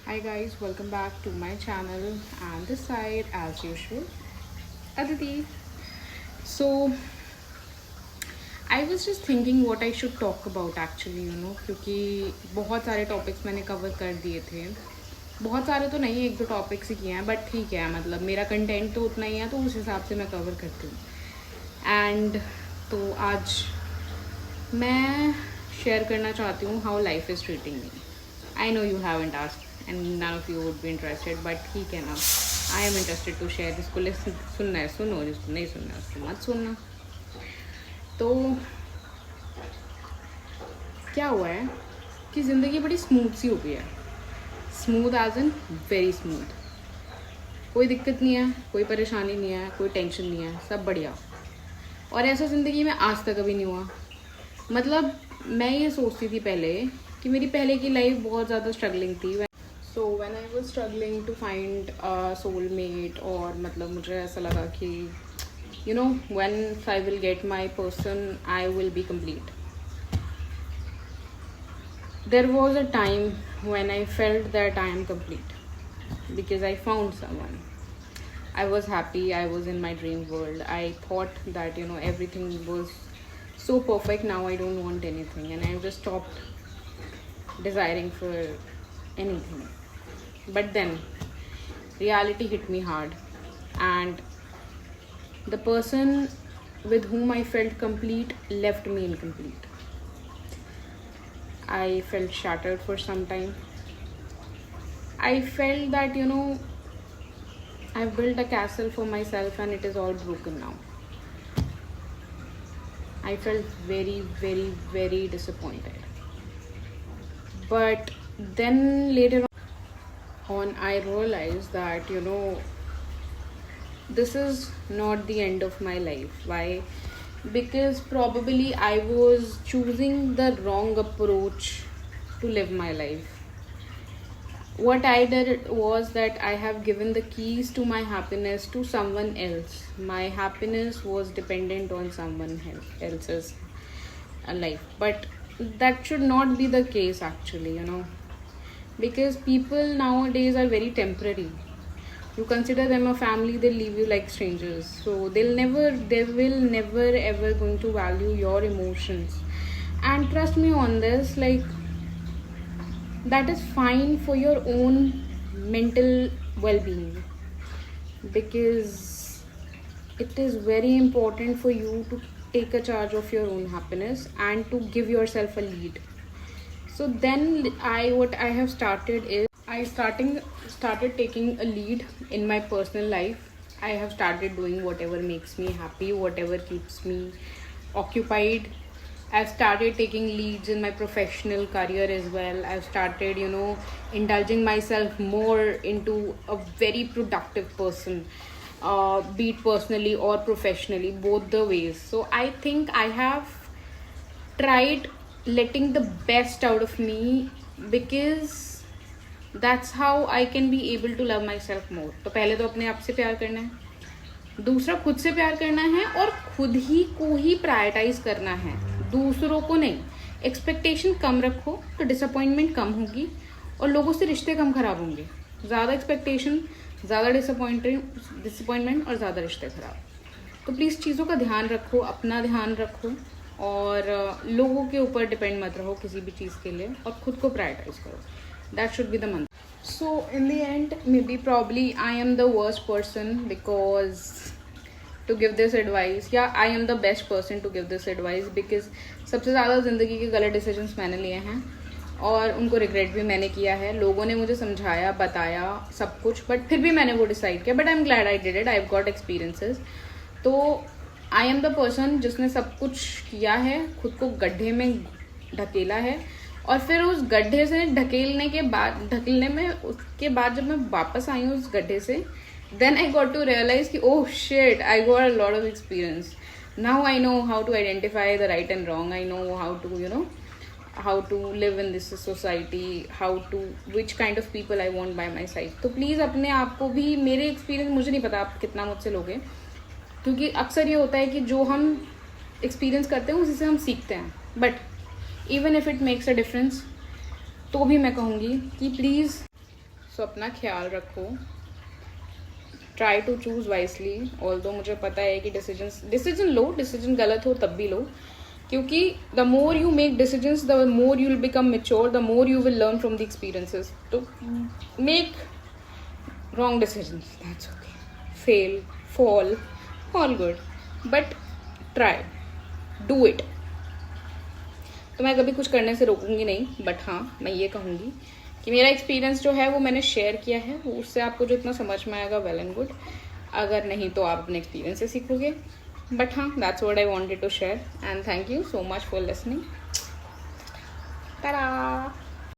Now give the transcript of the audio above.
Hi guys, welcome back to my channel and this side as usual, Aditi. So I was just thinking what I should talk about actually, क्योंकि बहुत सारे topics मैंने cover कर दिए थे। बहुत सारे तो नहीं, एक दो टॉपिक्स ही किए हैं, बट ठीक है, मतलब मेरा कंटेंट तो उतना ही है, तो उस हिसाब से मैं कवर करती हूँ। एंड तो आज मैं शेयर करना चाहती हूँ how life is treating me. I know you haven't asked and none of you would be interested, but ठीक है ना, I am interested to share. जिसको सुनना है सुनो, जिसको नहीं सुनना है उसको मत सुनना। तो क्या हुआ है कि ज़िंदगी बड़ी स्मूथ सी हो गई है। Smooth as in very smooth. कोई दिक्कत नहीं है, कोई परेशानी नहीं है, कोई टेंशन नहीं है, सब बढ़िया। और ऐसा ज़िंदगी में आज तक कभी नहीं हुआ। मतलब मैं ये सोचती थी पहले कि मेरी पहले की लाइफ बहुत ज़्यादा स्ट्रगलिंग थी। So when I was struggling to find a soulmate, और मतलब मुझे ऐसा लगा कि when I will get my person I will be complete. There was a time when I felt that I am complete because I found someone. I was happy, I was in my dream world. I thought that everything was so perfect. Now I don't want anything, and I just stopped desiring for anything. But then reality hit me hard, and the person with whom I felt complete left me incomplete. I felt shattered for some time. I felt that I've built a castle for myself and it is all broken now. I felt very, very, very disappointed. But then later on, I realized that this is not the end of my life. Why? Because probably I was choosing the wrong approach to live my life. What I did was that I have given the keys to my happiness to someone else. My happiness was dependent on someone else's life. But that should not be the case actually, because people nowadays are very temporary. You consider them a family, they leave you like strangers. So they will never ever going to value your emotions. And trust me on this, like, that is fine for your own mental well-being, because it is very important for you to take a charge of your own happiness and to give yourself a lead. So then what I have started is I started taking a lead in my personal life. I have started doing whatever makes me happy, whatever keeps me occupied. I've started taking leads in my professional career as well. I've started, indulging myself more into a very productive person, be it personally or professionally, both the ways. So I think I have tried letting the best out of me, because that's how I can be able to love myself more. तो पहले तो अपने आप से प्यार करना है, दूसरा खुद से प्यार करना है, और खुद ही को ही प्रायोरिटाइज करना है, दूसरों को नहीं। एक्सपेक्टेशन कम रखो तो डिसअपॉइंटमेंट कम होगी और लोगों से रिश्ते कम खराब होंगे। ज़्यादा एक्सपेक्टेशन, ज़्यादा डिसअपॉइंटमेंट और ज़्यादा रिश्ते खराब। तो प्लीज़ चीज़ों का ध्यान रखो, अपना ध्यान रखो, और लोगों के ऊपर डिपेंड मत रहो किसी भी चीज़ के लिए, और खुद को प्रायोरिटाइज करो। दैट शुड बी द मंत्र. So in the end, maybe probably I am the worst person because to give this advice. Yeah, I am the best person to give this advice because सबसे ज़्यादा ज़िंदगी के गलत decisions मैंने लिए हैं और उनको रिग्रेट भी मैंने किया है। लोगों ने मुझे समझाया, बताया सब कुछ, बट फिर भी मैंने वो डिसाइड किया। But I am glad I did it, I have got experiences. तो आई एम द पर्सन जिसने सब कुछ किया है, खुद को गड्ढे में ढकेला है, और फिर उस गड्ढे से ढकेलने में उसके बाद जब मैं वापस आई हूँ उस गड्ढे से, then I got to realise कि oh shit, I got a lot of experience. Now I know how to identify the right and wrong. I know how to live in this society, how to which kind of people I want by my side. तो please अपने आप को भी, मेरे experience मुझे नहीं पता आप कितना मुझसे लोगे, क्योंकि अक्सर ये होता है कि जो हम एक्सपीरियंस करते हैं उसी से हम सीखते हैं. But even if it makes a difference, तो भी मैं कहूँगी कि प्लीज़ सो अपना ख्याल रखो, try to choose wisely. Although मुझे पता है कि डिसीजन लो, डिसीजन गलत हो तब भी लो, क्योंकि the more you make decisions the more you will become mature, the more you will learn from the experiences. तो make wrong decisions, that's okay, fail, fall, all good, but try, do it. तो मैं कभी कुछ करने से रोकूंगी नहीं, but हाँ मैं ये कहूँगी कि मेरा एक्सपीरियंस जो है वो मैंने शेयर किया है, वो उससे आपको जो इतना समझ में आएगा वेल एंड गुड, अगर नहीं तो आप अपने एक्सपीरियंस से सीखोगे। बट हाँ, that's what I wanted to share, and thank you so much for listening. Ta-da!